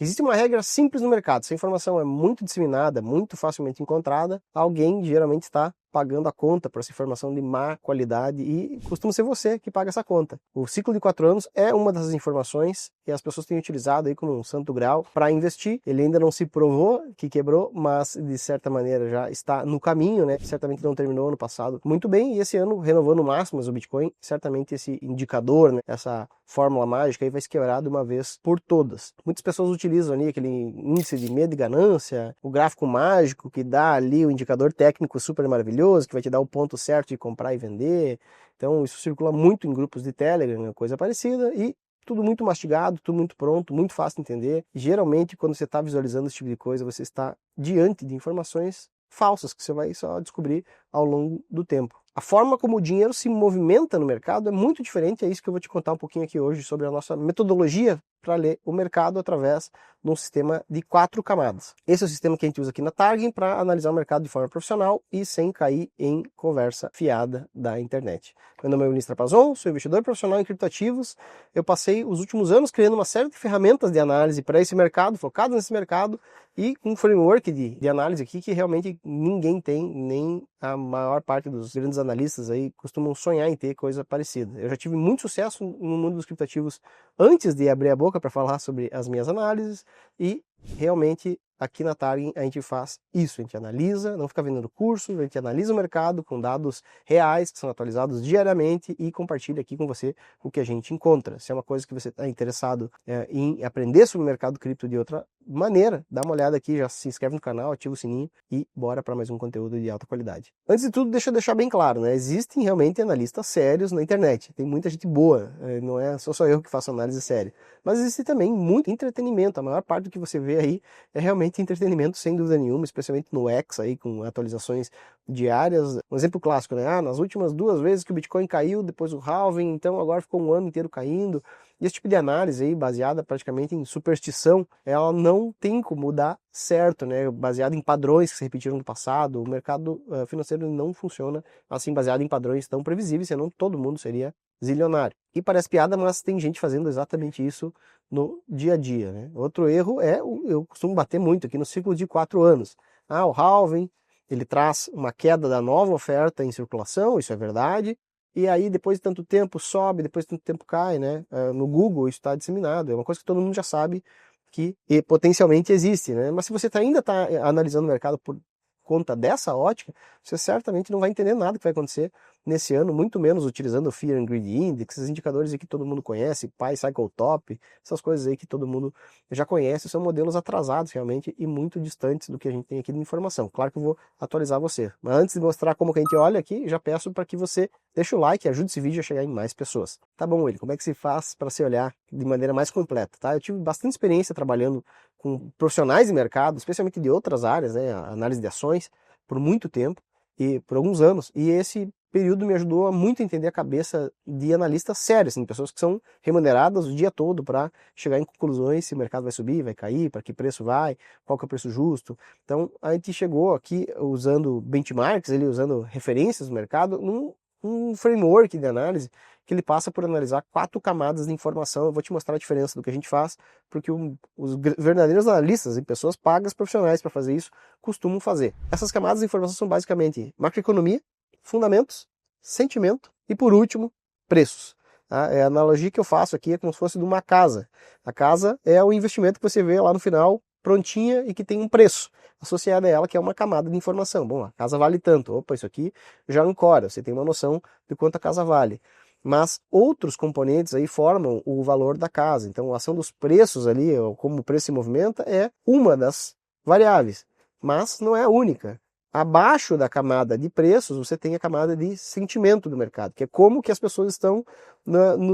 Existe uma regra simples no mercado: se a informação é muito disseminada, muito facilmente encontrada, alguém geralmente está pagando a conta por essa informação de má qualidade e costuma ser você que paga essa conta. O ciclo de 4 anos é uma das informações que as pessoas têm utilizado aí como um santo grau para investir. Ele ainda não se provou que quebrou, mas de certa maneira já está no caminho, né? Certamente não terminou ano passado muito bem, e esse ano renovando máximas o Bitcoin, certamente esse indicador, né, essa fórmula mágica aí vai se quebrar de uma vez por todas. Muitas pessoas utilizam ali aquele índice de medo e ganância, o gráfico mágico que dá ali o indicador técnico super maravilhoso, que vai te dar o ponto certo de comprar e vender. Então isso circula muito em grupos de Telegram, coisa parecida, e tudo muito mastigado, tudo muito pronto, muito fácil de entender. Geralmente, quando você está visualizando esse tipo de coisa, você está diante de informações falsas que você vai só descobrir ao longo do tempo. A forma como o dinheiro se movimenta no mercado é muito diferente, é isso que eu vou te contar um pouquinho aqui hoje sobre a nossa metodologia para ler o mercado através de um sistema de 4 camadas. Esse é o sistema que a gente usa aqui na Target para analisar o mercado de forma profissional e sem cair em conversa fiada da internet. Meu nome é Vinícius Trapazon, sou investidor profissional em criptoativos. Eu passei os últimos anos criando uma série de ferramentas de análise para esse mercado, focado nesse mercado, e um framework de análise aqui que realmente ninguém tem, nem a maior parte dos grandes analistas aí costumam sonhar em ter coisa parecida. Eu já tive muito sucesso no mundo dos criptoativos antes de abrir a boca para falar sobre as minhas análises, e realmente aqui na Target a gente faz isso, a gente analisa, não fica vendendo curso, a gente analisa o mercado com dados reais que são atualizados diariamente e compartilha aqui com você o que a gente encontra. Se é uma coisa que você está interessado em aprender sobre o mercado cripto de outra maneira, dá uma olhada aqui, já se inscreve no canal, ativa o sininho e bora para mais um conteúdo de alta qualidade. Antes de tudo, deixa eu deixar bem claro, né? Existem realmente analistas sérios na internet, tem muita gente boa, não é só eu que faço análise séria, mas existe também muito entretenimento. A maior parte do que você vê aí é realmente entretenimento, sem dúvida nenhuma, especialmente no X aí, com atualizações diárias. Um exemplo clássico, né? Nas últimas 2 vezes que o Bitcoin caiu, depois do halving, então agora ficou um ano inteiro caindo. E esse tipo de análise aí, baseada praticamente em superstição, ela não tem como dar certo, né? Baseada em padrões que se repetiram no passado. O mercado financeiro não funciona assim, baseado em padrões tão previsíveis, senão todo mundo seria zilionário. E parece piada, mas tem gente fazendo exatamente isso no dia a dia, né? Outro erro eu costumo bater muito aqui no ciclo de 4 anos. O halving, ele traz uma queda da nova oferta em circulação, isso é verdade, e aí depois de tanto tempo sobe, depois de tanto tempo cai, né? No Google isso está disseminado, é uma coisa que todo mundo já sabe que potencialmente existe, né? Mas se você ainda está analisando o mercado por conta dessa ótica, você certamente não vai entender nada que vai acontecer nesse ano, muito menos utilizando o Fear and Greed Index, esses indicadores aí que todo mundo conhece, Pi Cycle Top, essas coisas aí que todo mundo já conhece, são modelos atrasados realmente e muito distantes do que a gente tem aqui de informação. Claro que eu vou atualizar você, mas antes de mostrar como que a gente olha aqui, já peço para que você deixe o like e ajude esse vídeo a chegar em mais pessoas. Tá bom, Willi, como é que se faz para se olhar de maneira mais completa, tá? Eu tive bastante experiência trabalhando com profissionais de mercado, especialmente de outras áreas, né, análise de ações, por muito tempo e por alguns anos, e esse período me ajudou a muito entender a cabeça de analistas sérios, assim, pessoas que são remuneradas o dia todo para chegar em conclusões se o mercado vai subir, vai cair, para que preço vai, qual que é o preço justo. Então a gente chegou aqui usando benchmarks, usando referências do mercado, num framework de análise que ele passa por analisar 4 camadas de informação. Eu vou te mostrar a diferença do que a gente faz, porque os verdadeiros analistas e pessoas pagas profissionais para fazer isso costumam fazer. Essas camadas de informação são basicamente macroeconomia, fundamentos, sentimento e, por último, preços. A analogia que eu faço aqui é como se fosse de uma casa. A casa é o investimento que você vê lá no final, prontinha e que tem um preço associado a ela, que é uma camada de informação. Bom, a casa vale tanto. Opa, isso aqui já ancora, você tem uma noção de quanto a casa vale. Mas outros componentes aí formam o valor da casa. Então a ação dos preços ali, como o preço se movimenta, é uma das variáveis, mas não é a única. Abaixo da camada de preços, você tem a camada de sentimento do mercado, que é como que as pessoas estão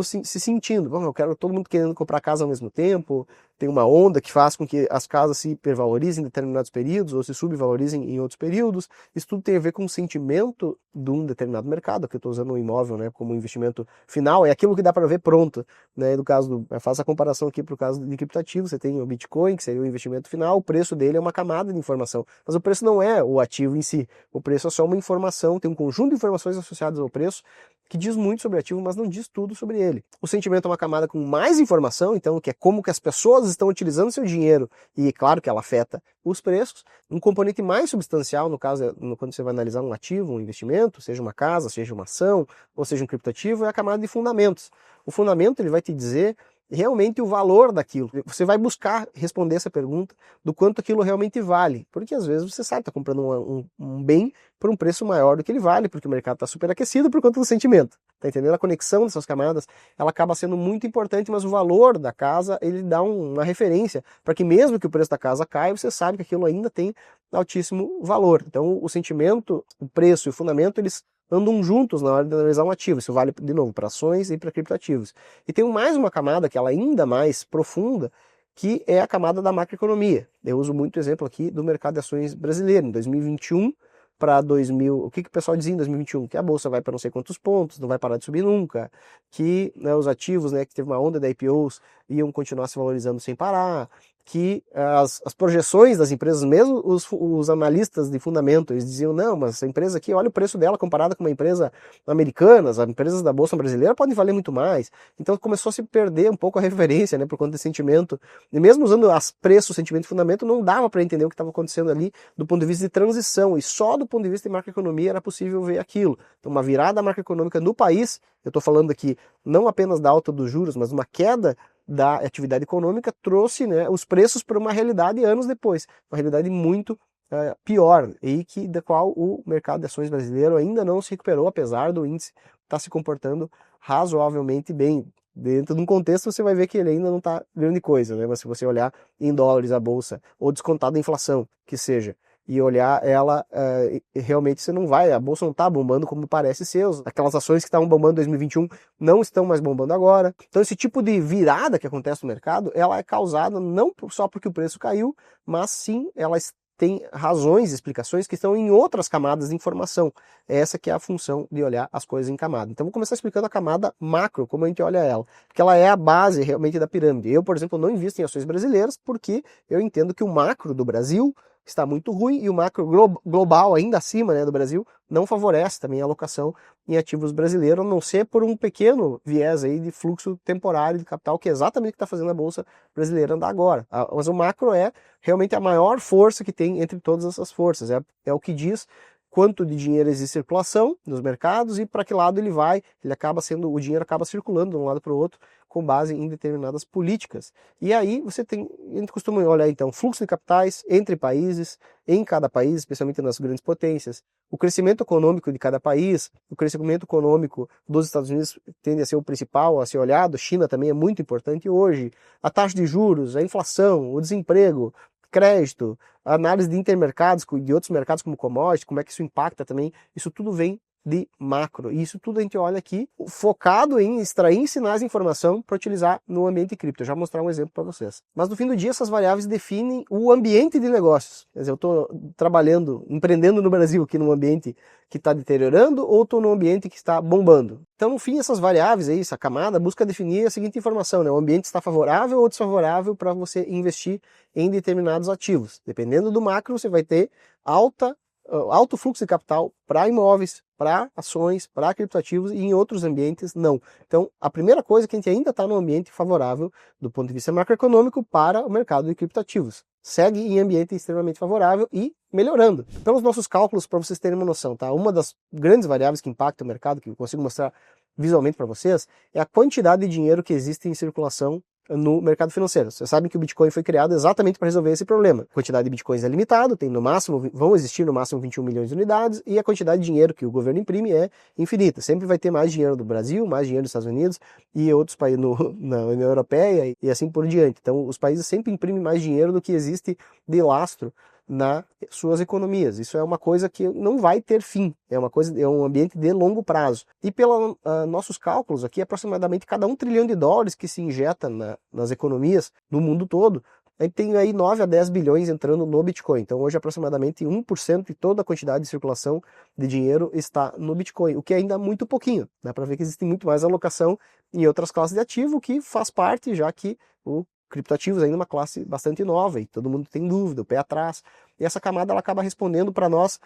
se sentindo. Bom, eu quero todo mundo querendo comprar casa ao mesmo tempo, tem uma onda que faz com que as casas se hipervalorizem em determinados períodos ou se subvalorizem em outros períodos. Isso tudo tem a ver com o sentimento de um determinado mercado, que eu estou usando o imóvel, né, como investimento final, é aquilo que dá para ver pronto, né? No caso eu faço a comparação aqui para o caso de criptoativo, você tem o Bitcoin, que seria o investimento final, o preço dele é uma camada de informação, mas o preço não é o ativo em si, o preço é só uma informação, tem um conjunto de informações associadas ao preço que diz muito sobre o ativo, mas não diz tudo sobre ele. O sentimento é uma camada com mais informação, então, que é como que as pessoas estão utilizando seu dinheiro, e claro que ela afeta os preços. Um componente mais substancial, no caso, quando você vai analisar um ativo, um investimento, seja uma casa, seja uma ação, ou seja um criptoativo, é a camada de fundamentos. O fundamento ele vai te dizer realmente o valor daquilo. Você vai buscar responder essa pergunta do quanto aquilo realmente vale. Porque às vezes você sabe que está comprando um bem por um preço maior do que ele vale, porque o mercado está superaquecido por conta do sentimento. Tá entendendo? A conexão dessas camadas, ela acaba sendo muito importante, mas o valor da casa, ele dá uma referência para que mesmo que o preço da casa caia, você sabe que aquilo ainda tem altíssimo valor. Então o sentimento, o preço e o fundamento, eles andam juntos na hora de analisar um ativo. Isso vale, de novo, para ações e para criptoativos. E tem mais uma camada, que ela é ainda mais profunda, que é a camada da macroeconomia. Eu uso muito o exemplo aqui do mercado de ações brasileiro. Em 2021 para 2000, o que o pessoal dizia em 2021? Que a bolsa vai para não sei quantos pontos, não vai parar de subir nunca, que os ativos, que teve uma onda de IPOs, iam continuar se valorizando sem parar, que as projeções das empresas, mesmo os analistas de fundamento, eles diziam, não, mas essa empresa aqui, olha o preço dela comparada com uma empresa americana, as empresas da Bolsa Brasileira podem valer muito mais. Então começou a se perder um pouco a referência, por conta de sentimento. E mesmo usando as preços, sentimento e fundamento, não dava para entender o que estava acontecendo ali do ponto de vista de transição. E só do ponto de vista de macroeconomia era possível ver aquilo. Então uma virada macroeconômica no país, eu estou falando aqui não apenas da alta dos juros, mas uma queda da atividade econômica, trouxe os preços para uma realidade anos depois, uma realidade muito pior, e da qual o mercado de ações brasileiro ainda não se recuperou, apesar do índice estar se comportando razoavelmente bem. Dentro de um contexto você vai ver que ele ainda não está grande coisa, mas se você olhar em dólares a bolsa, ou descontado a inflação, que seja, e olhar ela, realmente você não vai, a bolsa não está bombando como parece ser, aquelas ações que estavam bombando em 2021 não estão mais bombando agora. Então esse tipo de virada que acontece no mercado, ela é causada não só porque o preço caiu, mas sim ela tem razões, explicações que estão em outras camadas de informação. Essa que é a função de olhar as coisas em camada. Então vou começar explicando a camada macro, como a gente olha ela, porque ela é a base realmente da pirâmide. Eu, por exemplo, não invisto em ações brasileiras porque eu entendo que o macro do Brasil está muito ruim e o macro global ainda acima do Brasil não favorece também a alocação em ativos brasileiros, a não ser por um pequeno viés aí de fluxo temporário de capital, que é exatamente o que está fazendo a Bolsa Brasileira andar agora. Mas o macro é realmente a maior força que tem entre todas essas forças, é o que diz quanto de dinheiro existe em circulação nos mercados e para que lado ele vai, o dinheiro acaba circulando de um lado para o outro com base em determinadas políticas. E aí a gente costuma olhar então fluxo de capitais entre países, em cada país, especialmente nas grandes potências, o crescimento econômico de cada país, o crescimento econômico dos Estados Unidos tende a ser o principal a ser olhado, China também é muito importante hoje, a taxa de juros, a inflação, o desemprego, crédito, a análise de intermercados, de outros mercados como commodity, como é que isso impacta também, isso tudo vem de macro. E isso tudo a gente olha aqui focado em extrair sinais de informação para utilizar no ambiente cripto. Eu já vou mostrar um exemplo para vocês. Mas no fim do dia, essas variáveis definem o ambiente de negócios. Quer dizer, eu estou trabalhando, empreendendo no Brasil aqui num ambiente que está deteriorando ou estou num ambiente que está bombando. Então, no fim, essas variáveis aí, essa camada, busca definir a seguinte informação, o ambiente está favorável ou desfavorável para você investir em determinados ativos. Dependendo do macro, você vai ter alto fluxo de capital para imóveis, para ações, para criptoativos, e em outros ambientes não. Então, a primeira coisa é que a gente ainda está num ambiente favorável do ponto de vista macroeconômico para o mercado de criptoativos. Segue em ambiente extremamente favorável e melhorando. Pelos nossos cálculos, para vocês terem uma noção, uma das grandes variáveis que impactam o mercado, que eu consigo mostrar visualmente para vocês, é a quantidade de dinheiro que existe em circulação no mercado financeiro. Vocês sabem que o Bitcoin foi criado exatamente para resolver esse problema. A quantidade de Bitcoins é limitada, vão existir no máximo 21 milhões de unidades, e a quantidade de dinheiro que o governo imprime é infinita. Sempre vai ter mais dinheiro do Brasil, mais dinheiro dos Estados Unidos e outros países na União Europeia e assim por diante. Então, os países sempre imprimem mais dinheiro do que existe de lastro nas suas economias. Isso é uma coisa que não vai ter fim, é um ambiente de longo prazo. E pelos nossos cálculos aqui, aproximadamente cada $1 trilhão que se injeta nas economias do mundo todo, a gente tem aí 9 a 10 bilhões entrando no Bitcoin. Então hoje aproximadamente 1% de toda a quantidade de circulação de dinheiro está no Bitcoin, o que ainda é muito pouquinho. Dá para ver que existe muito mais alocação em outras classes de ativo, que faz parte, já que o criptoativos ainda é uma classe bastante nova e todo mundo tem dúvida, o pé atrás. E essa camada ela acaba respondendo para nós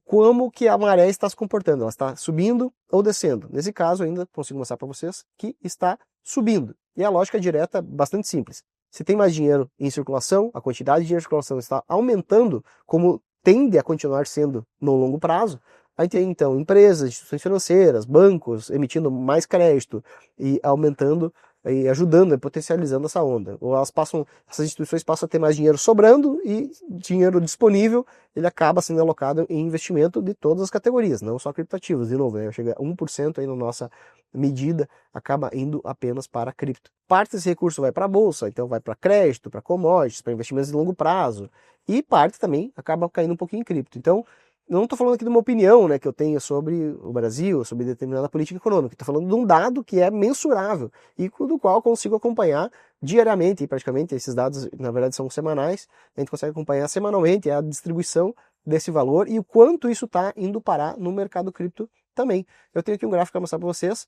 como que a maré está se comportando. Ela está subindo ou descendo. Nesse caso, ainda consigo mostrar para vocês que está subindo. E a lógica direta é bastante simples. Se tem mais dinheiro em circulação, a quantidade de dinheiro em circulação está aumentando, como tende a continuar sendo no longo prazo. Aí tem então empresas, instituições financeiras, bancos emitindo mais crédito e aumentando e ajudando, potencializando essa onda. Ou essas instituições passam a ter mais dinheiro sobrando e dinheiro disponível, ele acaba sendo alocado em investimento de todas as categorias, não só criptoativos. De novo, né, chega a 1% aí na nossa medida, acaba indo apenas para cripto. Parte desse recurso vai para a bolsa, então vai para crédito, para commodities, para investimentos de longo prazo, e parte também acaba caindo um pouquinho em cripto. Então, eu não estou falando aqui de uma opinião, né, que eu tenho sobre o Brasil, sobre determinada política econômica. Estou falando de um dado que é mensurável e do qual consigo acompanhar diariamente, e praticamente esses dados, na verdade, são semanais. A gente consegue acompanhar semanalmente a distribuição desse valor e o quanto isso está indo parar no mercado cripto também. Eu tenho aqui um gráfico para mostrar para vocês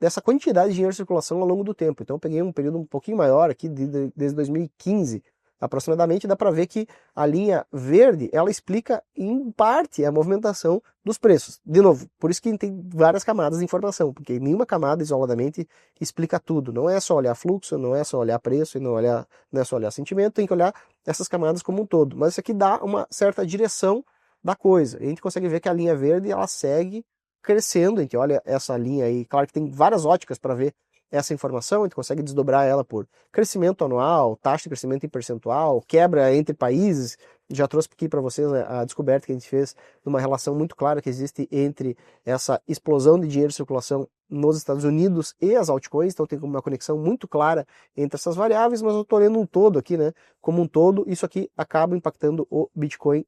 dessa quantidade de dinheiro em circulação ao longo do tempo. Então eu peguei um período um pouquinho maior aqui, desde 2015, aproximadamente, dá para ver que a linha verde, ela explica em parte a movimentação dos preços. De novo, por isso que tem várias camadas de informação, porque nenhuma camada isoladamente explica tudo. Não é só olhar fluxo, não é só olhar preço, não é só olhar sentimento, tem que olhar essas camadas como um todo. Mas isso aqui dá uma certa direção da coisa. E a gente consegue ver que a linha verde, ela segue crescendo. A gente olha essa linha aí, claro que tem várias óticas para ver essa informação, a gente consegue desdobrar ela por crescimento anual, taxa de crescimento em percentual, quebra entre países. Já trouxe aqui para vocês a descoberta que a gente fez de uma relação muito clara que existe entre essa explosão de dinheiro em circulação nos Estados Unidos e as altcoins, então tem uma conexão muito clara entre essas variáveis, mas eu estou olhando um todo aqui, né? Como um todo, isso aqui acaba impactando o Bitcoin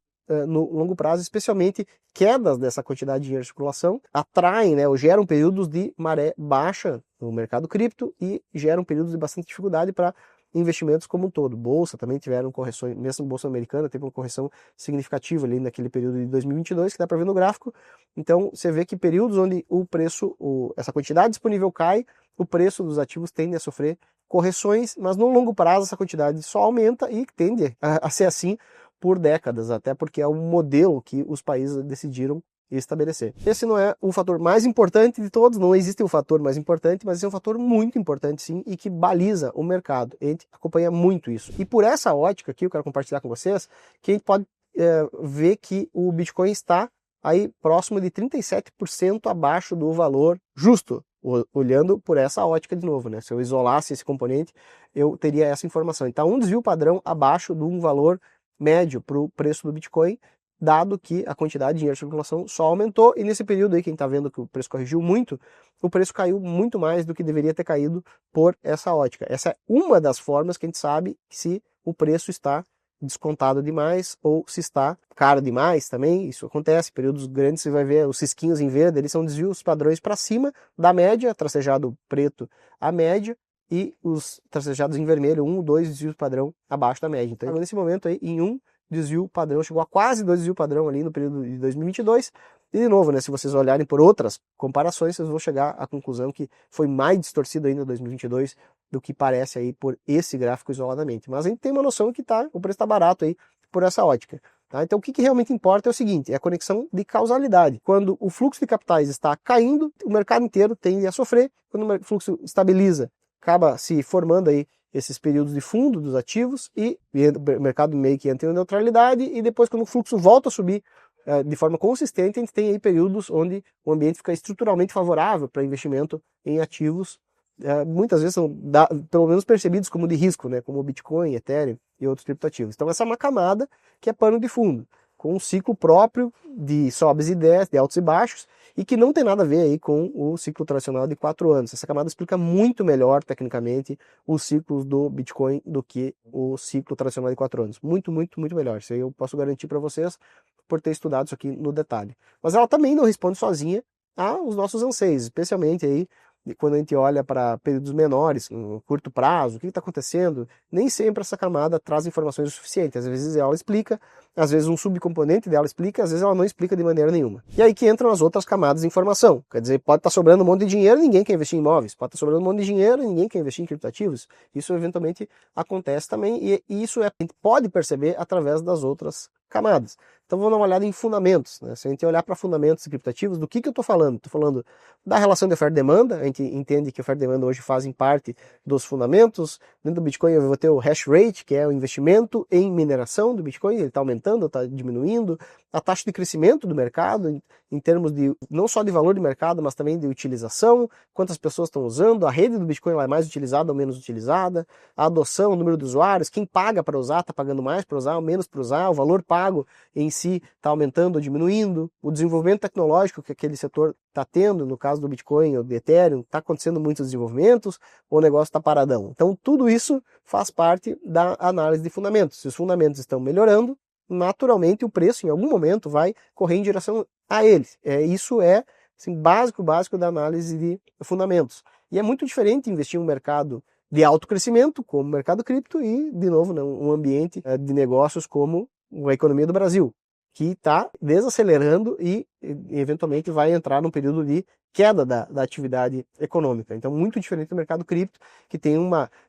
no longo prazo, especialmente quedas dessa quantidade de dinheiro em circulação atraem, né, ou geram períodos de maré baixa no mercado cripto e geram períodos de bastante dificuldade para investimentos como um todo. Bolsa também tiveram correções, mesmo a Bolsa Americana teve uma correção significativa ali naquele período de 2022, que dá para ver no gráfico. Então você vê que períodos onde o preço, essa quantidade disponível cai, o preço dos ativos tende a sofrer correções, mas no longo prazo essa quantidade só aumenta e tende a ser assim por décadas, até porque é um modelo que os países decidiram estabelecer. Esse não é o fator mais importante de todos, não existe um fator mais importante, mas é um fator muito importante sim e que baliza o mercado. A gente acompanha muito isso. E por essa ótica aqui, eu quero compartilhar com vocês, que a gente pode ver que o Bitcoin está aí próximo de 37% abaixo do valor justo, olhando por essa ótica de novo, né? Se eu isolasse esse componente, eu teria essa informação. Então, um desvio padrão abaixo de um valor médio para o preço do Bitcoin, dado que a quantidade de dinheiro em circulação só aumentou, e nesse período aí, quem está vendo que o preço corrigiu muito, o preço caiu muito mais do que deveria ter caído por essa ótica. Essa é uma das formas que a gente sabe se o preço está descontado demais ou se está caro demais também. Isso acontece, períodos grandes você vai ver os cisquinhos em verde, eles são desvios padrões para cima da média, tracejado preto a média, e os tracejados em vermelho, 1 ou 2 desvios padrão abaixo da média. Então, nesse momento aí, em um desvio padrão, chegou a quase 2 desvios padrão ali no período de 2022. E de novo, né, se vocês olharem por outras comparações, vocês vão chegar à conclusão que foi mais distorcido ainda 2022 do que parece aí por esse gráfico isoladamente. Mas a gente tem uma noção que o preço está barato aí por essa ótica. Tá? Então o que realmente importa é o seguinte, é a conexão de causalidade. Quando o fluxo de capitais está caindo, o mercado inteiro tende a sofrer. Quando o fluxo estabiliza, acaba se formando aí esses períodos de fundo dos ativos e o mercado meio que entra em neutralidade, e depois quando o fluxo volta a subir de forma consistente, a gente tem aí períodos onde o ambiente fica estruturalmente favorável para investimento em ativos, muitas vezes são pelo menos percebidos como de risco, né, como o Bitcoin, Ethereum e outros criptoativos. Então essa é uma camada que é pano de fundo, com um ciclo próprio de sobes e desces, de altos e baixos, e que não tem nada a ver aí com o ciclo tradicional de 4 anos. Essa camada explica muito melhor, tecnicamente, os ciclos do Bitcoin do que o ciclo tradicional de 4 anos. Muito, muito, muito melhor. Isso aí eu posso garantir para vocês por ter estudado isso aqui no detalhe. Mas ela também não responde sozinha aos nossos anseios, especialmente aí quando a gente olha para períodos menores, um curto prazo, o que está acontecendo, nem sempre essa camada traz informações o suficiente. Às vezes ela explica, às vezes um subcomponente dela explica, às vezes ela não explica de maneira nenhuma. E aí que entram as outras camadas de informação. Quer dizer, pode estar sobrando um monte de dinheiro e ninguém quer investir em imóveis. Pode estar sobrando um monte de dinheiro e ninguém quer investir em criptativos. Isso eventualmente acontece também e isso a gente pode perceber através das outras camadas. Então vamos dar uma olhada em fundamentos, né? Se a gente olhar para fundamentos criptativos, do que eu estou falando? Estou falando da relação de oferta e demanda. A gente entende que oferta e demanda hoje fazem parte dos fundamentos. Dentro do Bitcoin eu vou ter o hash rate, que é o investimento em mineração do Bitcoin, ele está aumentando, está diminuindo. A taxa de crescimento do mercado, em termos de não só de valor de mercado, mas também de utilização, quantas pessoas estão usando, a rede do Bitcoin lá é mais utilizada ou menos utilizada, a adoção, o número de usuários, quem paga para usar, está pagando mais para usar ou menos para usar, o valor pago em si está aumentando ou diminuindo, o desenvolvimento tecnológico que aquele setor está tendo, no caso do Bitcoin ou do Ethereum, está acontecendo muitos desenvolvimentos, ou o negócio está paradão. Então tudo isso faz parte da análise de fundamentos. Se os fundamentos estão melhorando, naturalmente o preço em algum momento vai correr em direção a eles. Isso é assim, básico da análise de fundamentos. E é muito diferente investir em um mercado de alto crescimento, como o mercado cripto, e, de novo, né, um ambiente de negócios como a economia do Brasil, que está desacelerando e eventualmente vai entrar num período de queda da atividade econômica. Então, muito diferente do mercado cripto, que tem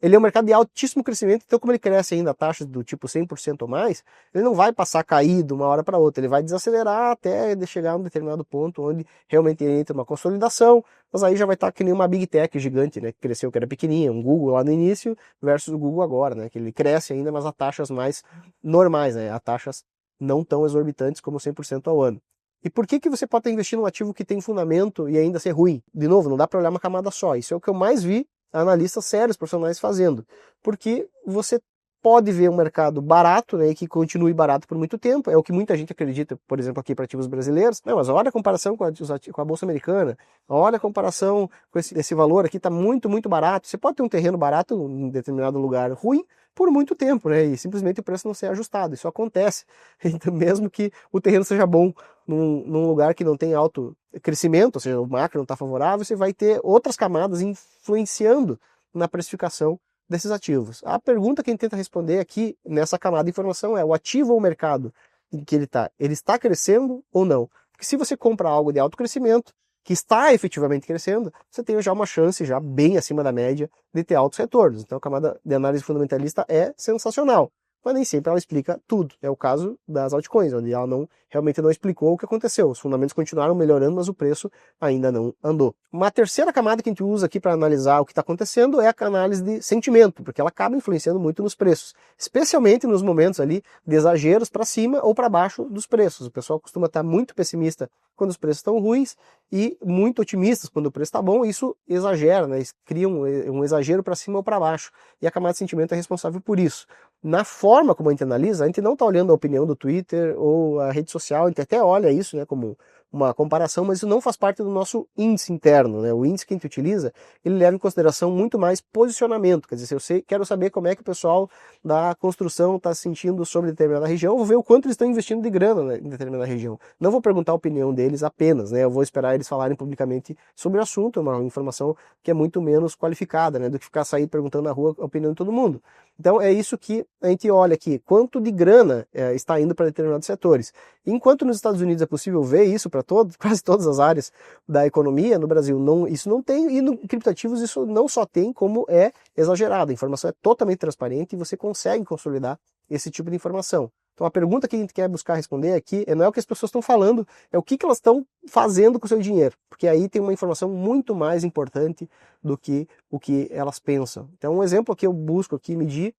ele é um mercado de altíssimo crescimento, então como ele cresce ainda a taxas do tipo 100% ou mais, ele não vai passar a cair de uma hora para outra, ele vai desacelerar até chegar a um determinado ponto onde realmente entra uma consolidação, mas aí já vai estar que nem uma Big Tech gigante, né, que cresceu, que era pequenininha, um Google lá no início versus o Google agora, né, que ele cresce ainda, mas a taxas mais normais, né, a taxas não tão exorbitantes como 100% ao ano. E por que você pode estar investindo num ativo que tem fundamento e ainda ser ruim? De novo, não dá para olhar uma camada só. Isso é o que eu mais vi analistas sérios, profissionais fazendo. Porque você pode ver um mercado barato, né, e que continue barato por muito tempo. É o que muita gente acredita, por exemplo, aqui para ativos brasileiros. Não, mas olha a comparação com a Bolsa Americana. Olha a comparação com esse valor aqui, está muito, muito barato. Você pode ter um terreno barato em determinado lugar ruim por muito tempo, né, e simplesmente o preço não ser ajustado. Isso acontece. Então, mesmo que o terreno seja bom num lugar que não tem alto crescimento, ou seja, o macro não está favorável, você vai ter outras camadas influenciando na precificação desses ativos. A pergunta que a gente tenta responder aqui nessa camada de informação é: o ativo ou o mercado em que ele está crescendo ou não? Porque se você compra algo de alto crescimento, que está efetivamente crescendo, você tem já uma chance já bem acima da média de ter altos retornos. Então a camada de análise fundamentalista é sensacional, mas nem sempre ela explica tudo. É o caso das altcoins, onde ela realmente não explicou o que aconteceu. Os fundamentos continuaram melhorando, mas o preço ainda não andou. Uma terceira camada que a gente usa aqui para analisar o que está acontecendo é a análise de sentimento, porque ela acaba influenciando muito nos preços, especialmente nos momentos ali de exageros para cima ou para baixo dos preços. O pessoal costuma estar muito pessimista quando os preços estão ruins e muito otimistas quando o preço está bom. Isso exagera, né? Cria um exagero para cima ou para baixo. E a camada de sentimento é responsável por isso. Na forma como a gente analisa, a gente não está olhando a opinião do Twitter ou a rede social, a gente até olha isso, né, como uma comparação, mas isso não faz parte do nosso índice interno, né? O índice que a gente utiliza, ele leva em consideração muito mais posicionamento. Quer dizer, se eu quero saber como é que o pessoal da construção está se sentindo sobre determinada região, eu vou ver o quanto eles estão investindo de grana, né, em determinada região. Não vou perguntar a opinião deles apenas, né? Eu vou esperar eles falarem publicamente sobre o assunto, é uma informação que é muito menos qualificada, né, do que ficar sair perguntando na rua a opinião de todo mundo. Então é isso que a gente olha aqui, quanto de grana está indo para determinados setores. Enquanto nos Estados Unidos é possível ver isso para quase todas as áreas da economia, no Brasil isso não tem, e no criptativos isso não só tem, como é exagerado. A informação é totalmente transparente e você consegue consolidar esse tipo de informação. Então a pergunta que a gente quer buscar responder aqui não é o que as pessoas estão falando, é o que elas estão fazendo com o seu dinheiro, porque aí tem uma informação muito mais importante do que o que elas pensam. Então um exemplo que eu busco aqui medir,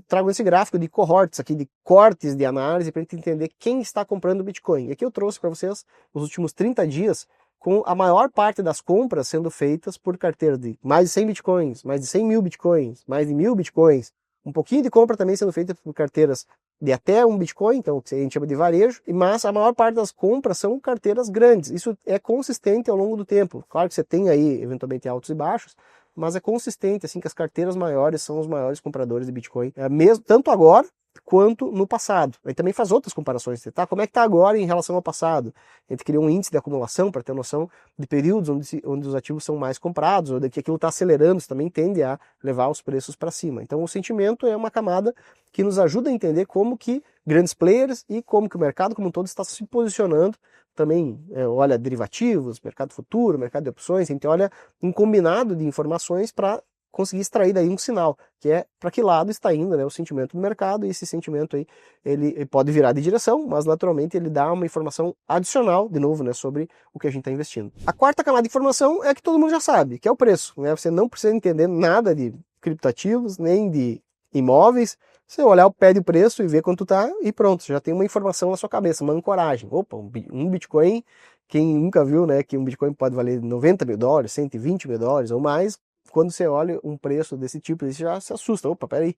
trago esse gráfico de cohorts aqui, de cortes de análise, para a gente entender quem está comprando Bitcoin. E aqui eu trouxe para vocês os últimos 30 dias, com a maior parte das compras sendo feitas por carteira de mais de 100 Bitcoins, mais de 100 mil Bitcoins, mais de 1000 Bitcoins, um pouquinho de compra também sendo feita por carteiras de até um Bitcoin, então que a gente chama de varejo, mas a maior parte das compras são carteiras grandes. Isso é consistente ao longo do tempo. Claro que você tem aí, eventualmente, altos e baixos, mas é consistente, assim, que as carteiras maiores são os maiores compradores de Bitcoin, mesmo tanto agora, quanto no passado. Aí também faz outras comparações, tá? Como é que está agora em relação ao passado? A gente cria um índice de acumulação para ter noção de períodos onde os ativos são mais comprados, ou de que aquilo está acelerando, isso também tende a levar os preços para cima. Então o sentimento é uma camada que nos ajuda a entender como que grandes players e como que o mercado como um todo está se posicionando. Também olha derivativos, mercado futuro, mercado de opções, a gente olha um combinado de informações para conseguir extrair daí um sinal, que é para que lado está indo, né, o sentimento do mercado, e esse sentimento aí, ele pode virar de direção, mas naturalmente ele dá uma informação adicional, de novo, né, sobre o que a gente está investindo. A quarta camada de informação é que todo mundo já sabe, que é o preço, né, você não precisa entender nada de criptoativos, nem de imóveis, você olhar o pé de preço e ver quanto tá, e pronto, você já tem uma informação na sua cabeça, uma ancoragem. Opa, um Bitcoin, quem nunca viu, né, que um Bitcoin pode valer $90 mil, $120 mil ou mais, quando você olha um preço desse tipo, você já se assusta. Opa, peraí,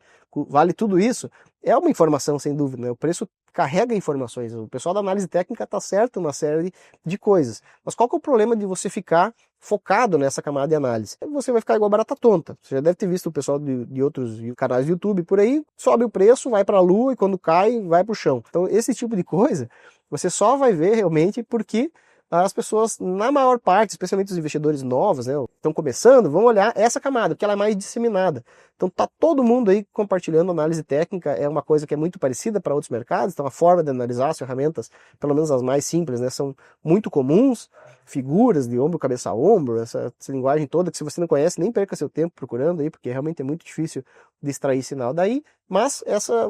vale tudo isso? É uma informação, sem dúvida, né? O preço carrega informações. O pessoal da análise técnica está certo uma série de coisas. Mas qual que é o problema de você ficar focado nessa camada de análise? Você vai ficar igual barata tonta. Você já deve ter visto o pessoal de outros canais do YouTube por aí, sobe o preço, vai para a lua e quando cai, vai para o chão. Então esse tipo de coisa, você só vai ver realmente porque as pessoas, na maior parte, especialmente os investidores novos, né, estão começando, vão olhar essa camada, porque ela é mais disseminada. Então tá todo mundo aí compartilhando análise técnica, é uma coisa que é muito parecida para outros mercados, então a forma de analisar as ferramentas, pelo menos as mais simples, né, são muito comuns, figuras de ombro, cabeça a ombro, essa linguagem toda que se você não conhece, nem perca seu tempo procurando aí, porque realmente é muito difícil de extrair sinal daí, mas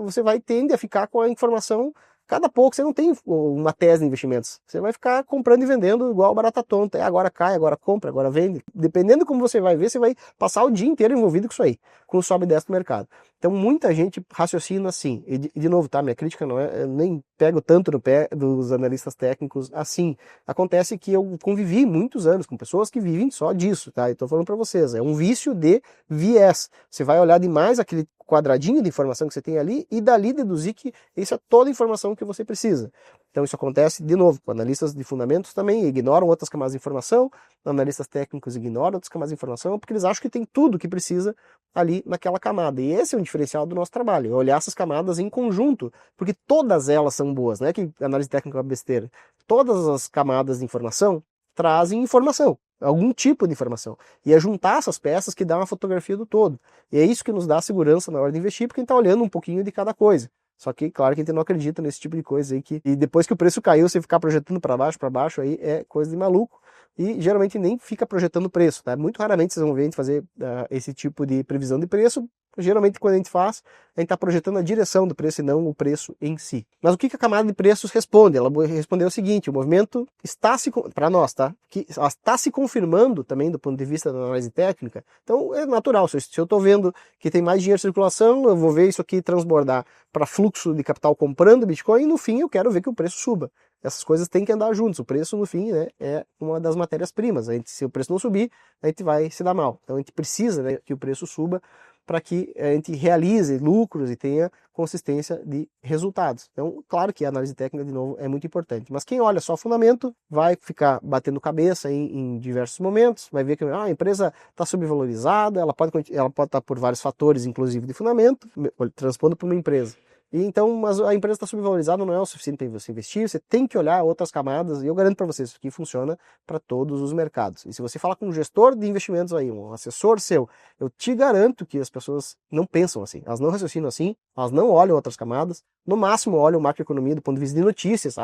você vai tender a ficar com a informação. Cada pouco você não tem uma tese de investimentos. Você vai ficar comprando e vendendo igual barata tonta. Agora cai, agora compra, agora vende. Dependendo de como você vai ver, você vai passar o dia inteiro envolvido com isso aí, com o sobe e desce do mercado. Então muita gente raciocina assim. E de novo, tá? Minha crítica não é, eu nem pego tanto no pé dos analistas técnicos assim. Acontece que eu convivi muitos anos com pessoas que vivem só disso, tá? Eu tô falando para vocês, é um vício de viés. Você vai olhar demais aquele quadradinho de informação que você tem ali e dali deduzir que isso é toda a informação que você precisa. Então isso acontece, de novo, com analistas de fundamentos também ignoram outras camadas de informação, analistas técnicos ignoram outras camadas de informação, porque eles acham que tem tudo que precisa ali naquela camada. E esse é um diferencial do nosso trabalho, é olhar essas camadas em conjunto, porque todas elas são boas, não é que análise técnica é uma besteira. Todas as camadas de informação trazem informação, algum tipo de informação. E é juntar essas peças que dá uma fotografia do todo. E é isso que nos dá segurança na hora de investir, porque a gente está olhando um pouquinho de cada coisa. Só que, claro, que a gente não acredita nesse tipo de coisa aí, e depois que o preço caiu, você ficar projetando para baixo, aí é coisa de maluco. E geralmente nem fica projetando o preço, tá? Muito raramente vocês vão ver a gente fazer esse tipo de previsão de preço. Geralmente quando a gente faz, a gente está projetando a direção do preço e não o preço em si. Mas o que a camada de preços responde? Ela respondeu o seguinte: o movimento está para nós, tá? Que ela está se confirmando também do ponto de vista da análise técnica. Então é natural, se eu estou vendo que tem mais dinheiro em circulação, eu vou ver isso aqui transbordar para fluxo de capital comprando Bitcoin e no fim eu quero ver que o preço suba. Essas coisas têm que andar juntos. O preço, no fim, né, é uma das matérias-primas. Se o preço não subir, a gente vai se dar mal. Então a gente precisa, né, que o preço suba para que a gente realize lucros e tenha consistência de resultados. Então, claro que a análise técnica, de novo, é muito importante. Mas quem olha só fundamento vai ficar batendo cabeça em diversos momentos, vai ver que a empresa está subvalorizada, ela pode estar por vários fatores, inclusive de fundamento, transpondo para uma empresa. E então, mas a empresa está subvalorizada, não é o suficiente para você investir, você tem que olhar outras camadas, e eu garanto para vocês, isso aqui funciona para todos os mercados. E se você falar com um gestor de investimentos aí, um assessor seu, eu te garanto que as pessoas não pensam assim, elas não raciocinam assim, elas não olham outras camadas, no máximo olham macroeconomia do ponto de vista de notícias,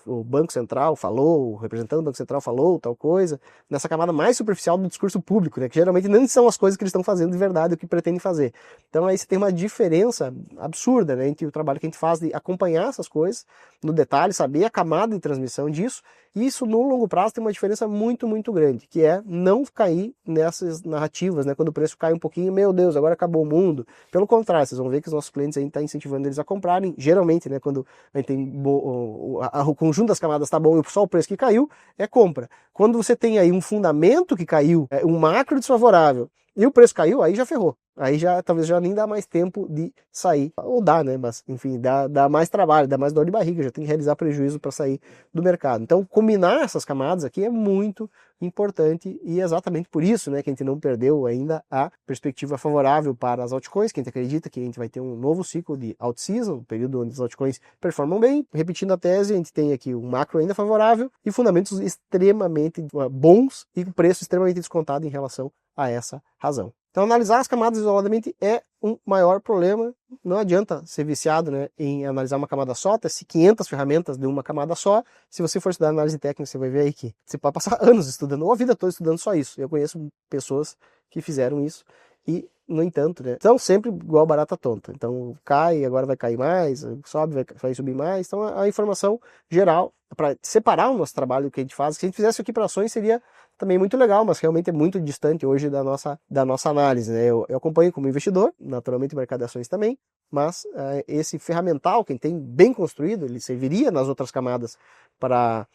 o Banco Central falou, o representante do Banco Central falou tal coisa, nessa camada mais superficial do discurso público, né, que geralmente não são as coisas que eles estão fazendo de verdade, o que pretendem fazer. Então aí você tem uma diferença absurda, né, entre o trabalho que a gente faz de acompanhar essas coisas no detalhe, saber a camada de transmissão disso, e isso no longo prazo tem uma diferença muito, muito grande, que é não cair nessas narrativas, né? Quando o preço cai um pouquinho, meu Deus, agora acabou o mundo. Pelo contrário, vocês vão ver que os nossos clientes ainda estão incentivando eles a comprarem, geralmente, né, quando a gente tem o conjunto das camadas está bom e só o preço que caiu, é compra. Quando você tem aí um fundamento que caiu, um macro desfavorável, e o preço caiu, aí já ferrou. Aí já talvez já nem dá mais tempo de sair, ou dá, né? Mas enfim, dá mais trabalho, dá mais dor de barriga, já tem que realizar prejuízo para sair do mercado. Então, combinar essas camadas aqui é muito importante e é exatamente por isso, né, que a gente não perdeu ainda a perspectiva favorável para as altcoins, que a gente acredita que a gente vai ter um novo ciclo de alt-season, um período onde as altcoins performam bem. Repetindo a tese, a gente tem aqui um macro ainda favorável e fundamentos extremamente bons e o preço extremamente descontado em relação a essa razão. Então, analisar as camadas isoladamente é um maior problema. Não adianta ser viciado, né, em analisar uma camada só, ter 500 ferramentas de uma camada só. Se você for estudar análise técnica, você vai ver aí que você pode passar anos estudando, ou a vida toda estudando só isso. Eu conheço pessoas que fizeram isso e, no entanto, né, são sempre igual barata tonta. Então, cai, agora vai cair mais, sobe, vai subir mais. Então, a informação geral, para separar o nosso trabalho do que a gente faz, se a gente fizesse aqui para ações, seria também muito legal, mas realmente é muito distante hoje da nossa análise, né? Eu acompanho como investidor, naturalmente o mercado de ações também, mas esse ferramental que tem bem construído, ele serviria nas outras camadas para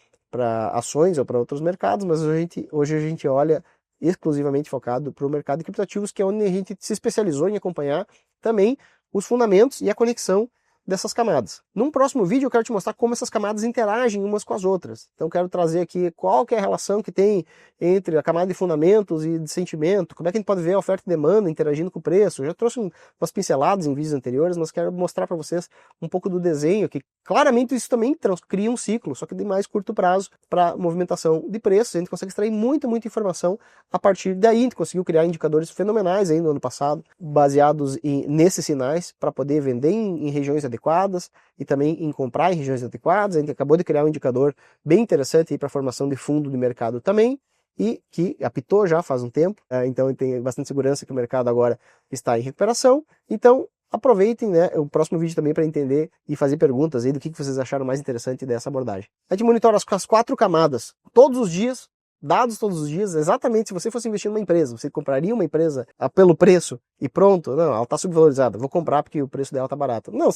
ações ou para outros mercados, mas hoje a gente olha exclusivamente focado para o mercado de criptoativos, que é onde a gente se especializou em acompanhar também os fundamentos e a conexão dessas camadas. Num próximo vídeo eu quero te mostrar como essas camadas interagem umas com as outras. Então quero trazer aqui qual que é a relação que tem entre a camada de fundamentos e de sentimento, como é que a gente pode ver a oferta e demanda interagindo com o preço. Eu já trouxe umas pinceladas em vídeos anteriores, mas quero mostrar para vocês um pouco do desenho, que claramente isso também cria um ciclo, só que de mais curto prazo para movimentação de preços. A gente consegue extrair muita informação a partir daí. A gente conseguiu criar indicadores fenomenais aí no ano passado, baseados nesses sinais, para poder vender em regiões adequadas e também em comprar em regiões adequadas. A gente acabou de criar um indicador bem interessante para a formação de fundo de mercado também, e que apitou já faz um tempo, então tem bastante segurança que o mercado agora está em recuperação. Então aproveitem, né, o próximo vídeo também para entender e fazer perguntas aí do que vocês acharam mais interessante dessa abordagem. A gente monitora as 4 camadas todos os dias, dados todos os dias, exatamente. Se você fosse investir numa empresa, você compraria uma empresa pelo preço e pronto? Não, ela está subvalorizada, vou comprar porque o preço dela está barato. Não,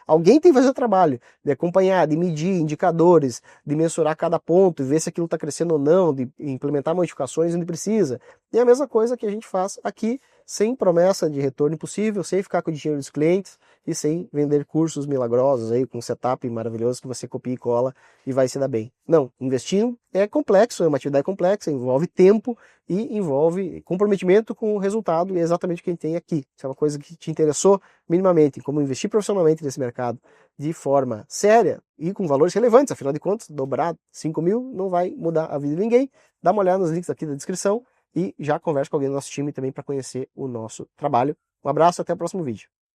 alguém tem que fazer o trabalho de acompanhar, de medir indicadores, de mensurar cada ponto, e ver se aquilo está crescendo ou não, de implementar modificações onde precisa. E é a mesma coisa que a gente faz aqui, sem promessa de retorno impossível, sem ficar com o dinheiro dos clientes e sem vender cursos milagrosos aí com setup maravilhoso que você copia e cola e vai se dar bem. Não, investir é complexo, é uma atividade complexa, envolve tempo e envolve comprometimento com o resultado, e é exatamente o que a gente tem aqui. Se é uma coisa que te interessou minimamente, como investir profissionalmente nesse mercado de forma séria e com valores relevantes, afinal de contas, dobrar 5 mil não vai mudar a vida de ninguém. Dá uma olhada nos links aqui da descrição e já conversa com alguém do nosso time também para conhecer o nosso trabalho. Um abraço, até o próximo vídeo.